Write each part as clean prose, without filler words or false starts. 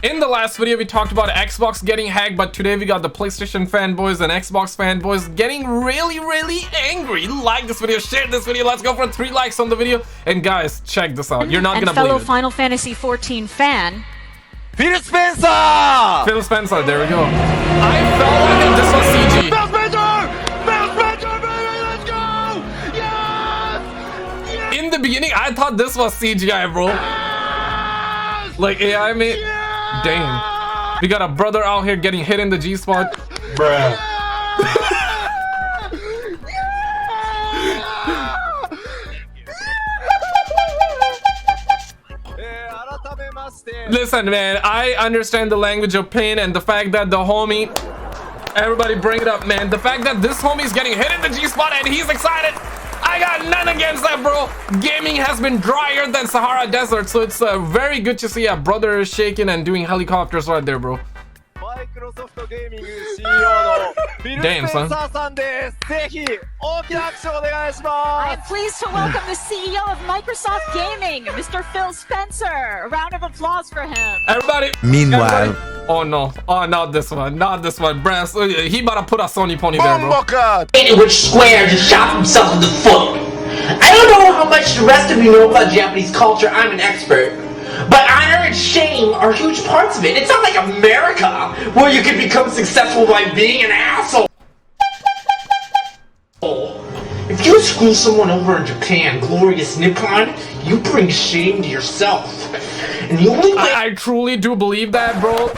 In the last video, we talked about Xbox getting hacked, but today we got the PlayStation fanboys and Xbox fanboys getting really angry. Like this video, share this video. Let's go for 3 likes on the video. And guys, check this out. You're not gonna believe it. Fellow Final Fantasy 14 fan, Phil Spencer! Phil Spencer, there we go. I felt like this was CG. Phil Spencer! Phil Spencer, baby, let's go! Yes! Yes! In the beginning, I thought this was CGI, bro. Yes! Like AI made. Yes! Damn. We got a brother out here getting hit in the G spot. Bruh. Listen, man, I understand the language of pain and the fact that the homie, everybody bring it up, man. The fact that this homie is getting hit in the G spot and he's excited. I got none against that, bro. Gaming has been drier than Sahara Desert, so it's very good to see a brother shaking and doing helicopters right there, bro. Damn, son. I am pleased to welcome the CEO of Microsoft Gaming, Mr. Phil Spencer. A round of applause for him. Everybody. Meanwhile. Everybody. Oh no. Oh, not this one. Not this one. Brass. He about to put a Sony pony there, bro. In which Square just shot himself in the foot. I don't know how much the rest of you know about Japanese culture. I'm an expert. But honor and shame are huge parts of it. It's not like America, where you can become successful by being an asshole. If you screw someone over in Japan, glorious Nippon, you bring shame to yourself. And the only way I truly do believe that, bro.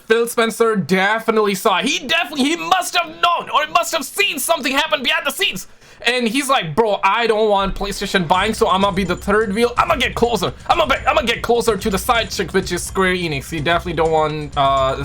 Phil Spencer definitely saw. He must have known or must have seen something happen behind the scenes. And he's like, bro, I don't want PlayStation buying, so I'm gonna be the third wheel. I'm gonna get closer. I'm gonna get closer to the side chick, which is Square Enix. He definitely don't want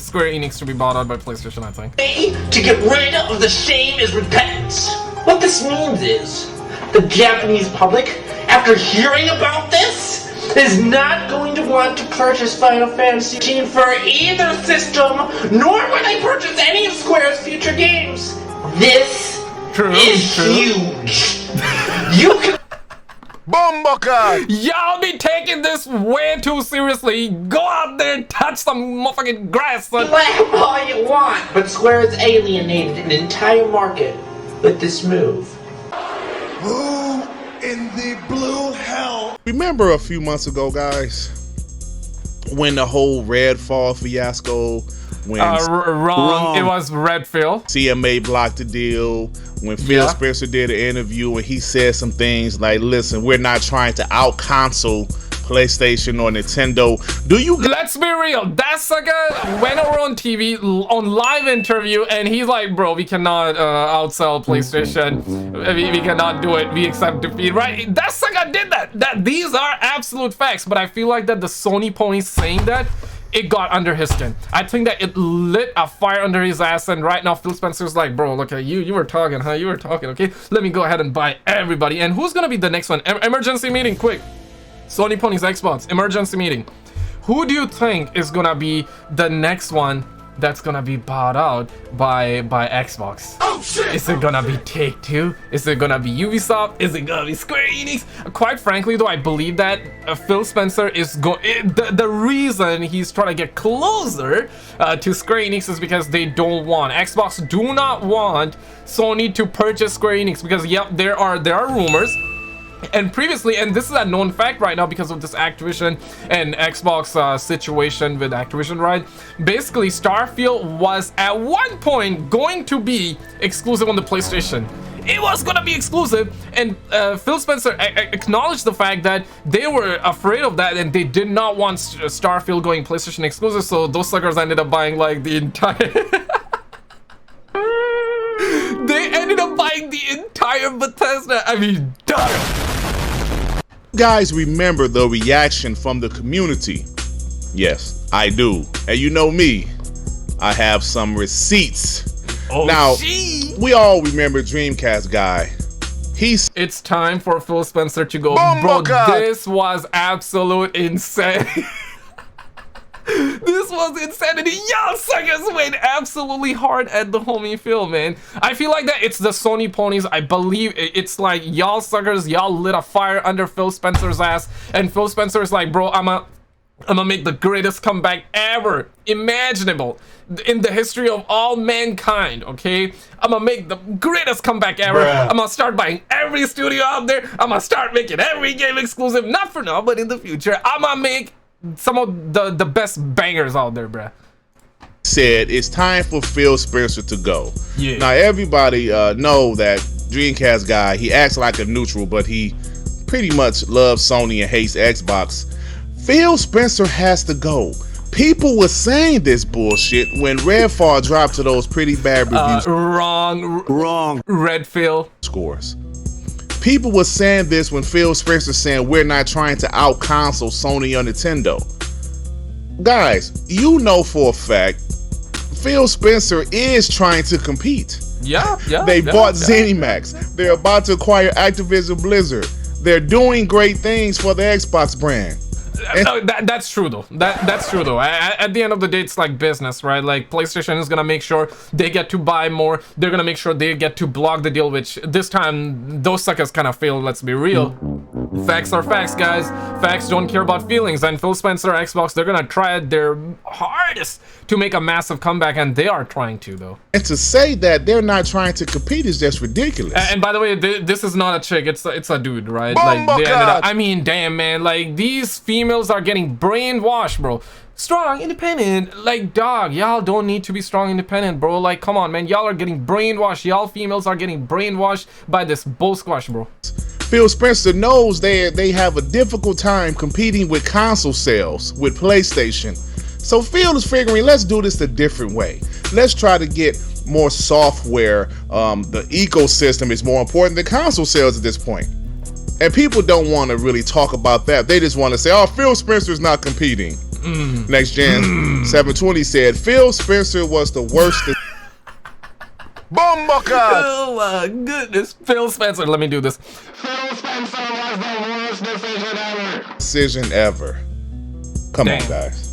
Square Enix to be bought out by PlayStation, I think. to get rid of the shame is repentance. What this means is, the Japanese public, after hearing about this, is not going to want to purchase Final Fantasy 15 for either system, nor will they purchase any of Square's future games. This is huge. You can Y'all be taking this way too seriously. Go out there and touch some motherfucking grass, son. laugh all you want, but Square has alienated an entire market with this move. Who in the blue hell? Remember a few months ago, guys, when the whole Redfall fiasco, when wrong. It was Redfield. CMA blocked the deal, when Phil Spencer did an interview and he said some things like, listen, we're not trying to out-console PlayStation or Nintendo. Let's be real. That sucker went over on TV on live interview and he's like, bro, we cannot outsell PlayStation. We cannot do it. We accept defeat, right? That sucker did that. These are absolute facts, but I feel like that the Sony pony saying that, it got under his skin. I think that it lit a fire under his ass, and right now Phil Spencer's like, bro, look at you were talking, huh? You were talking, okay? Let me go ahead and buy everybody. And who's gonna be the next one? Emergency meeting, quick. Sony Pony's Xbox, emergency meeting. Who do you think is gonna be the next one that's gonna be bought out by Xbox? Oh shit! Is it gonna be Take-Two? Is it gonna be Ubisoft? Is it gonna be Square Enix? Quite frankly though, I believe that Phil Spencer is the reason he's trying to get closer to Square Enix is because they don't want, Xbox do not want Sony to purchase Square Enix, because yep, there are rumors. And previously, and this is a known fact right now because of this Activision and Xbox situation with Activision, right? Basically, Starfield was at one point going to be exclusive on the PlayStation. It was gonna be exclusive, and Phil Spencer acknowledged the fact that they were afraid of that and they did not want Starfield going PlayStation exclusive, so those suckers ended up buying like the entire... They ended up buying the entire Bethesda. I mean, damn. guys remember the reaction from the community? Yes, I do. And you know me, I have some receipts. Oh, now, gee. we all remember Dreamcast guy. It's time for Phil Spencer to go. Bro, this was absolute insanity. This was insanity. Y'all suckers went absolutely hard at the homie Phil, man. I feel like that it's the Sony ponies. I believe it's like y'all suckers, y'all lit a fire under Phil Spencer's ass, and Phil Spencer is like, bro, I'm gonna make the greatest comeback ever imaginable in the history of all mankind, okay? I'm gonna make the greatest comeback ever. Bruh. I'm gonna start buying every studio out there. I'm gonna start making every game exclusive. Not for now, but in the future. I'm gonna make some of the best bangers out there, bruh. Said it's time for Phil Spencer to go. Yeah. Now everybody know that Dreamcast guy, he acts like a neutral, but he pretty much loves Sony and hates Xbox. Phil Spencer has to go. People were saying this bullshit when Redfall dropped to those pretty bad reviews. Wrong. Red Phil. Scores. People were saying this when Phil Spencer saying we're not trying to out console Sony or Nintendo. Guys, you know for a fact Phil Spencer is trying to compete. Yeah. They bought ZeniMax. They're about to acquire Activision Blizzard. They're doing great things for the Xbox brand. No, that's true though. That's true though. At the end of the day, it's like business, right? Like PlayStation is gonna make sure they get to buy more. They're gonna make sure they get to block the deal, which this time those suckers kind of failed. Let's be real. Facts are facts, guys. Facts don't care about feelings. And Phil Spencer, Xbox, they're gonna try their hardest to make a massive comeback, and they are trying to though. And to say that they're not trying to compete is just ridiculous. And by the way, this is not a chick. It's a dude, right? Like they ended up, I mean, damn man, like these females are getting brainwashed, bro. Strong, independent, like dog, y'all don't need to be strong, independent, bro. Like, come on, man, y'all are getting brainwashed. Y'all females are getting brainwashed by this bull squash, bro. Phil Spencer knows they have a difficult time competing with console sales with PlayStation. So Phil is figuring, let's do this a different way. Let's try to get more software. The ecosystem is more important than console sales at this point. And people don't want to really talk about that. They just want to say, oh, Phil Spencer's not competing. Next Gen 720 said, Phil Spencer was the worst. Oh my goodness. Phil Spencer, let me do this. Phil Spencer was the worst Decision ever. Come Damn. on, guys.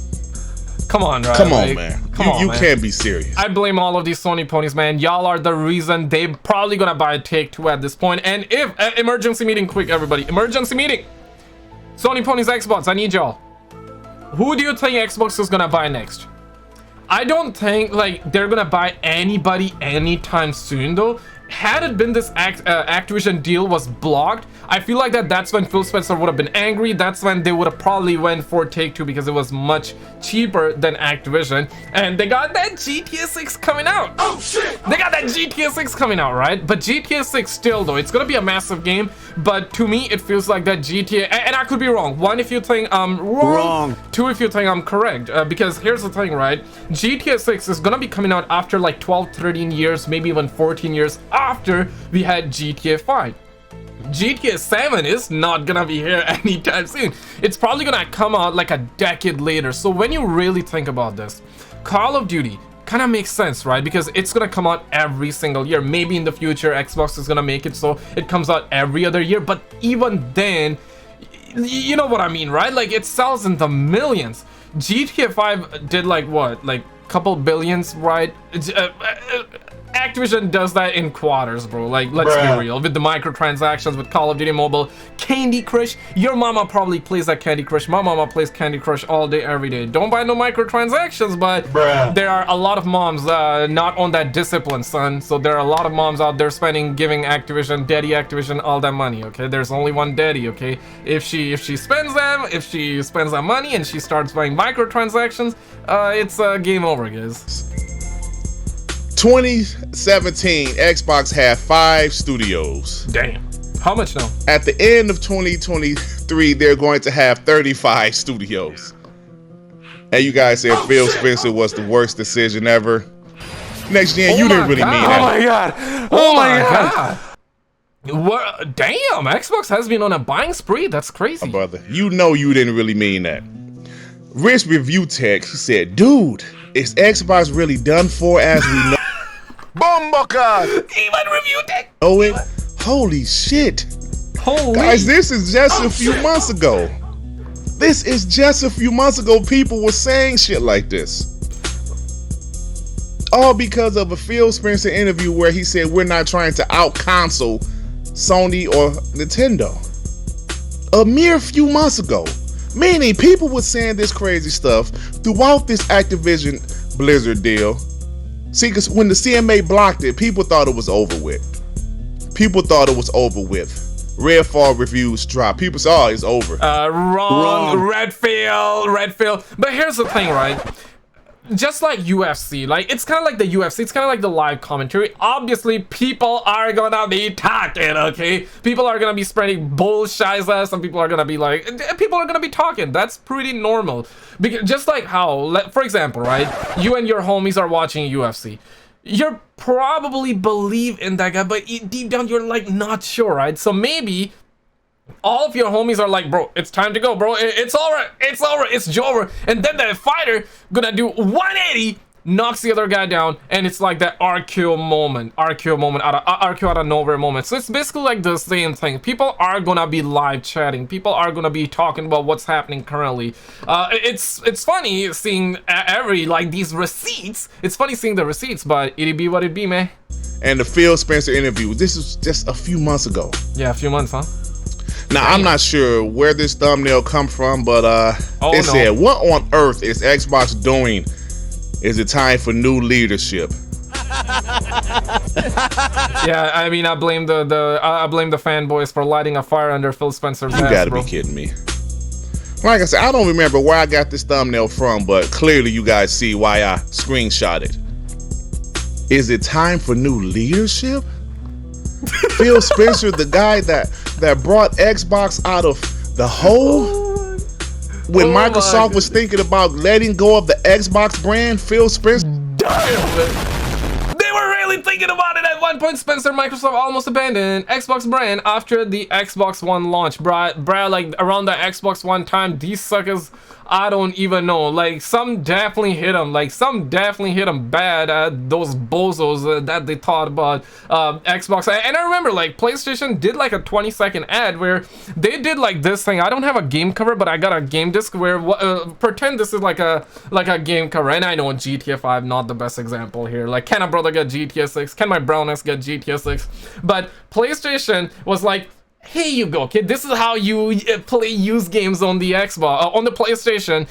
Come on, right? Come on, Like, man. Come on, You man. can't be serious. I blame all of these Sony ponies, man. Y'all are the reason they probably gonna buy Take-Two at this point. And if emergency meeting, quick, everybody, emergency meeting. Sony ponies, Xbox, I need y'all. Who do you think Xbox is gonna buy next? I don't think like they're gonna buy anybody anytime soon, though. Had it been this Activision deal was blocked, I feel like that's when Phil Spencer would have been angry. That's when they would have probably went for Take-Two because it was much cheaper than Activision. And they got that GTA 6 coming out. Oh shit! They got that GTA 6 coming out, right? But GTA 6 still though, it's gonna be a massive game. But to me, it feels like that GTA, and I could be wrong. One, if you think I'm wrong. Two, if you think I'm correct. Because here's the thing, right? GTA 6 is gonna be coming out after like 12, 13 years, maybe even 14 years after we had GTA 5. GTA 7 is not gonna be here anytime soon. It's probably gonna come out like a decade later. So when you really think about this, Call of Duty kind of makes sense, right? Because it's gonna come out every single year. Maybe in the future Xbox is gonna make it so it comes out every other year, but even then, you know what I mean, right? Like it sells in the millions. GTA 5 did like what, like couple billions, right? Activision does that in quarters, bro. Like, let's be real. With the microtransactions, with Call of Duty Mobile, Candy Crush. Your mama probably plays that Candy Crush. My mama plays Candy Crush all day, every day. Don't buy no microtransactions, but there are a lot of moms not on that discipline, son. So there are a lot of moms out there giving Activision, Daddy Activision, all that money, okay? There's only one daddy, okay? If she spends that money and she starts buying microtransactions, it's game over, guys. 2017, Xbox had 5 studios. Damn. How much now? At the end of 2023, they're going to have 35 studios. And you guys said Phil Spencer was the worst decision ever. Next Gen, you didn't really mean that. Oh my god. Oh my god. What? Damn, Xbox has been on a buying spree. That's crazy. Brother, you know you didn't really mean that. Rich Review Tech, he said, dude, is Xbox really done for as we know? Bomboka! Even Review Tech. Oh, it? Holy shit. Holy. Guys, this is just a few months ago. This is just a few months ago people were saying shit like this. All because of a Phil Spencer interview where he said we're not trying to out-console Sony or Nintendo. A mere few months ago. Meaning, people were saying this crazy stuff throughout this Activision Blizzard deal. See, because when the CMA blocked it, people thought it was over with. People thought it was over with. Redfall reviews dropped. People said, oh, it's over. Wrong. Redfield. But here's the thing, right? Just like UFC, like it's kind of like the UFC, it's kind of like the live commentary. Obviously, people are gonna be talking, okay? People are gonna be spreading bullshit. Some people are gonna be like, people are gonna be talking. That's pretty normal. Because just like how, for example, right? You and your homies are watching UFC. You're probably believe in that guy, but deep down you're like not sure, right? So maybe all of your homies are like, bro, it's time to go, bro. It's over. It's over. And then the fighter gonna do 180, knocks the other guy down, and it's like that RQ moment out of nowhere moment. So it's basically like the same thing. People are gonna be live chatting. People are gonna be talking about what's happening currently. It's funny seeing these receipts. It's funny seeing the receipts, but it'd be what it be, man. And the Phil Spencer interview, this was just a few months ago. Yeah, a few months, huh? Now, I'm not sure where this thumbnail come from, but it said, what on earth is Xbox doing? Is it time for new leadership? Yeah, I mean, I blame the fanboys for lighting a fire under Phil Spencer's ass, You gotta bro. be kidding me. Like I said, I don't remember where I got this thumbnail from, but clearly you guys see why I screenshot it. Is it time for new leadership? Phil Spencer, the guy that brought Xbox out of the hole when Microsoft was thinking about letting go of the Xbox brand. Phil Spencer, they were really thinking about it at one point. Spencer, Microsoft almost abandoned Xbox brand after the Xbox One launch, bruh. Like around the Xbox One time, these suckers, I don't even know. Like some definitely hit them. Bad. Those bozos that they thought about Xbox. And I remember like PlayStation did like a 20-second ad where they did like this thing. I don't have a game cover, but I got a game disc where pretend this is like a game cover. And I know GTA 5 not the best example here. Like, can a brother get GTA 6? Can my brown ass get GTA 6? But PlayStation was like, here you go, kid. This is how you use games on the Xbox, on the PlayStation.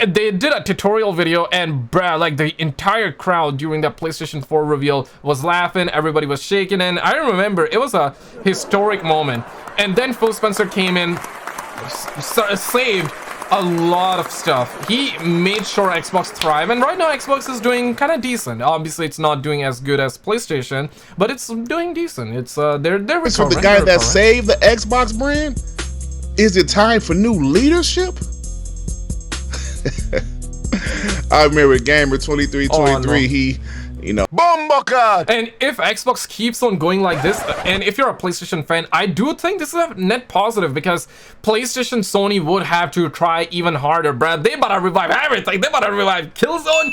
They did a tutorial video, and bruh, like the entire crowd during that PlayStation 4 reveal was laughing. Everybody was shaking, and I remember it was a historic moment. And then Phil Spencer came in, saved a lot of stuff. He made sure Xbox thrive, and right now Xbox is doing kind of decent. Obviously, it's not doing as good as PlayStation, but it's doing decent. It's they're recovering. so the guy that saved the Xbox brand, is it time for new leadership? I remember Gamer 2323. He, Bomboka! And if Xbox keeps on going like this, and if you're a PlayStation fan, I do think this is a net positive, because PlayStation, Sony would have to try even harder, bruh. They better revive everything. They better revive Killzone.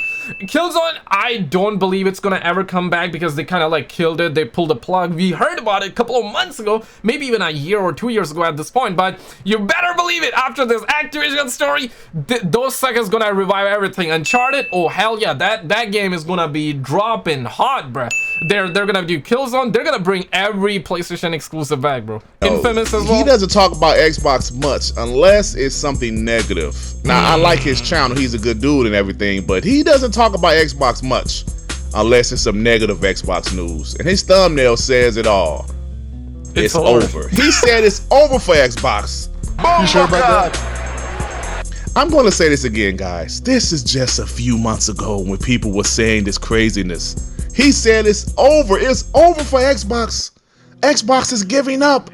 I don't believe it's gonna ever come back, because they kind of like killed it. They pulled the plug. We heard about it a couple of months ago, maybe even a year or 2 years ago at this point, but you better believe it, after this Activision story, those suckers gonna revive everything. Uncharted, oh hell yeah, that game is gonna be dropping hot, bruh. They're gonna do Killzone. They're gonna bring every PlayStation exclusive back, bro. Infamous as well. He doesn't talk about Xbox much unless it's something negative. Now, I like his channel. He's a good dude and everything, but he doesn't talk about Xbox much unless it's some negative Xbox news. And his thumbnail says it all. It's over. He said it's over for Xbox. You sure about that? I'm going to say this again, guys. This is just a few months ago when people were saying this craziness. He said it's over. It's over for Xbox. Xbox is giving up.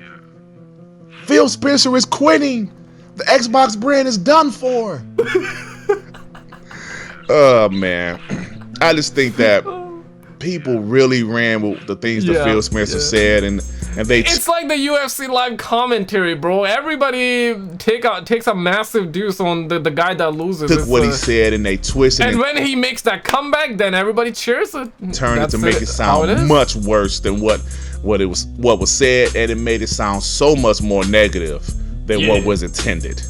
Phil Spencer is quitting. The Xbox brand is done for. Oh, man. I just think that people really ran with the things that Phil Spencer said, and they. It's like the UFC live commentary, bro. Everybody takes a massive deuce on the guy that loses. Took what he said and they twisted. And when he makes that comeback, then everybody cheers it. Turned it to make it sound much worse than what was said, and it made it sound so much more negative than what was intended.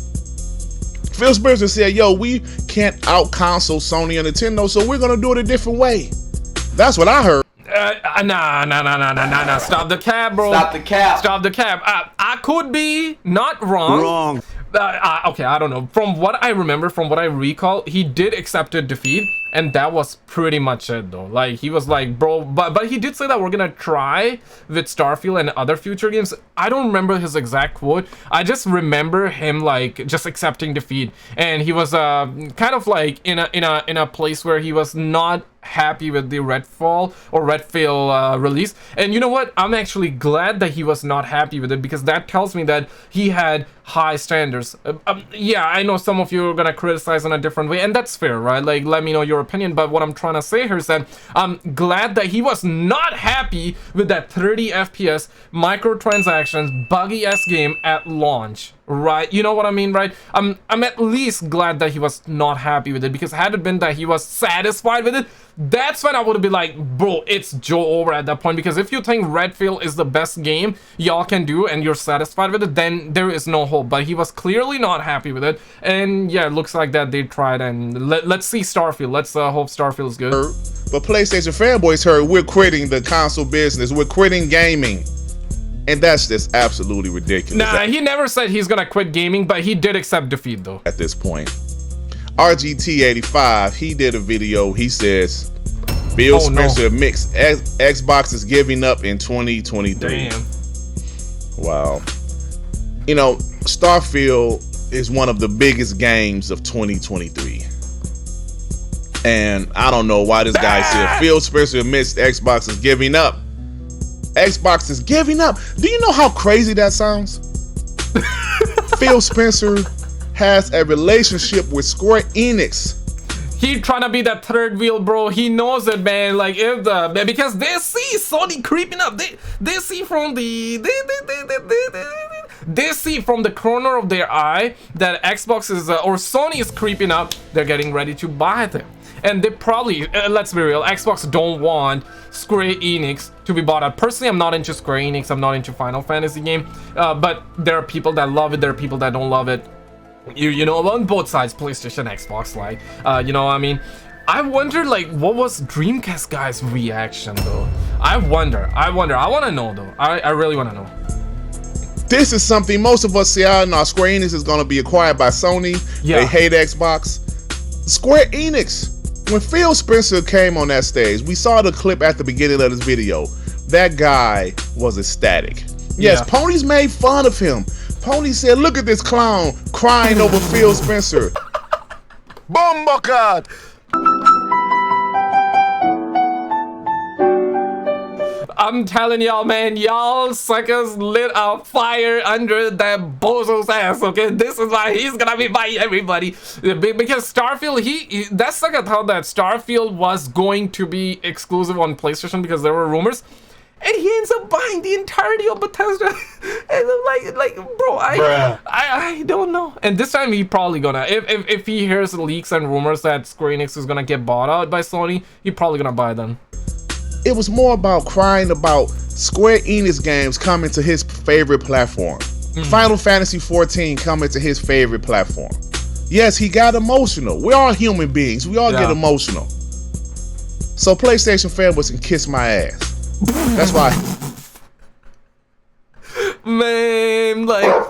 Phil Spencer said, "Yo, we can't out console Sony and Nintendo, so we're gonna do it a different way." That's what I heard. Nah. Stop the cap, bro. Stop the cap. Stop the cap. I could be not wrong. Okay, I don't know. From what I remember, from what I recall, he did accept a defeat, and that was pretty much it, though. Like, he was like, bro, but he did say that we're gonna try with Starfield and other future games. I don't remember his exact quote. I just remember him like just accepting defeat, and he was kind of like in a place where he was not happy with the Redfall release. And you know what? I'm actually glad that he was not happy with it, because that tells me that he had high standards. Yeah, I know some of you are gonna criticize in a different way, and that's fair, right? Like, let me know your opinion, but what I'm trying to say here is that I'm glad that he was not happy with that 30 FPS microtransactions buggy ass game at launch. Right, you know what I mean, right? I'm at least glad that he was not happy with it, because had it been that he was satisfied with it, that's when I would be like, bro, it's Joe over at that point. Because if you think Redfield is the best game y'all can do and you're satisfied with it, then there is no hope. But he was clearly not happy with it, and yeah, it looks like that they tried. And let's see Starfield. Let's hope Starfield is good. But PlayStation fanboys heard we're quitting the console business, we're quitting gaming. And that's just absolutely ridiculous. Nah, he never said he's gonna quit gaming, but he did accept defeat, though. At this point, RGT85, he did a video. He says, Bill Spencer admits Xbox is giving up in 2023. Damn. Wow. You know, Starfield is one of the biggest games of 2023. And I don't know why this guy said Phil Spencer admits Xbox is giving up. Xbox is giving up. Do you know how crazy that sounds? Phil Spencer has a relationship with Square Enix. He trying to be that third wheel, bro. He knows it, man. Like, if because they see Sony creeping up. They see from the they see from the corner of their eye that Xbox is or Sony is creeping up. They're getting ready to buy them. And they probably, let's be real, Xbox don't want Square Enix to be bought out. Personally, I'm not into Square Enix. I'm not into Final Fantasy game. But there are people that love it. There are people that don't love it. You know, on both sides, PlayStation, Xbox, like, you know what I mean? I wonder, like, what was Dreamcast guys' reaction, though? I wonder. I want to know, though. I really want to know. This is something most of us see out now. Square Enix is going to be acquired by Sony. Yeah. They hate Xbox. Square Enix. When Phil Spencer came on that stage, we saw the clip at the beginning of this video. That guy was ecstatic. Yes, Ponies made fun of him. Pony said, look at this clown crying over Phil Spencer. Bombocard! I'm telling y'all, man, y'all suckers lit a fire under that bozo's ass, okay? This is why he's gonna be buying everybody. Because Starfield, that sucker thought that Starfield was going to be exclusive on PlayStation because there were rumors. And he ends up buying the entirety of Bethesda. And I'm like, bro, I don't know. And this time he probably gonna, if he hears leaks and rumors that Square Enix is gonna get bought out by Sony, he probably gonna buy them. It was more about crying about Square Enix games coming to his favorite platform. Final Fantasy 14 coming to his favorite platform. Yes, he got emotional. We're all human beings. We all get emotional. So PlayStation fanboys can kiss my ass. That's why. Man, like,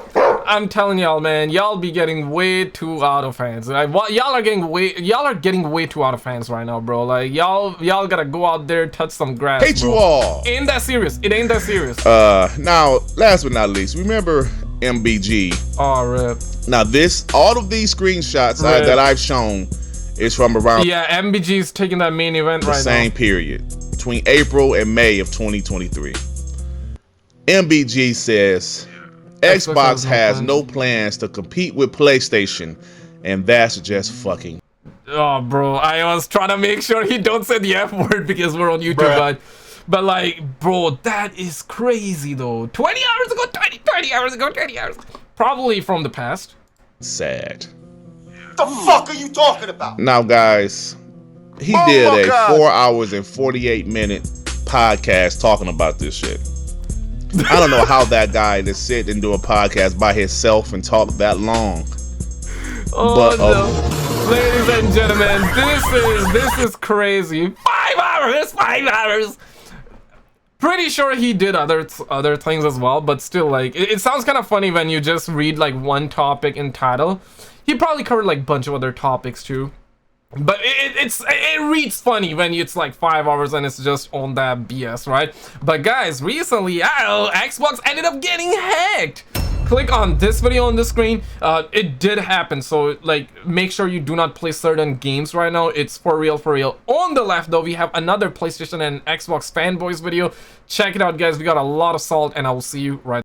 I'm telling y'all, man, y'all be getting way too out of hands. Like, y'all are getting way too out of hands right now, bro. Like, y'all gotta go out there, touch some grass. Hate you all. It ain't that serious. It ain't that serious. Now, last but not least, remember MBG. Oh, rip. Now all of these screenshots that I've shown is from around. Yeah, MBG's taking that main event right now. The same period between April and May of 2023. MBG says Xbox has no plans to compete with PlayStation, and that's just fucking. Oh, bro, I was trying to make sure he don't say the F word because we're on YouTube, but like, bro, that is crazy though. 20 hours ago, 20 hours ago, 20 hours. Probably from the past. Sad. What the fuck are you talking about? Now, guys, he did a 4 hours and 48-minute podcast talking about this shit. I don't know how that guy to sit and do a podcast by himself and talk that long. Oh, no. Ladies and gentlemen, this is crazy. 5 hours, 5 hours. Pretty sure he did other things as well, but still, like, it sounds kind of funny when you just read like one topic in title. He probably covered like a bunch of other topics too. But it reads funny when it's like 5 hours and it's just on that BS, right? But guys, recently, Xbox ended up getting hacked. Click on this video on the screen. It did happen, so like make sure you do not play certain games right now. It's for real, for real. On the left though, we have another PlayStation and Xbox Fanboys video. Check it out, guys. We got a lot of salt, and I will see you right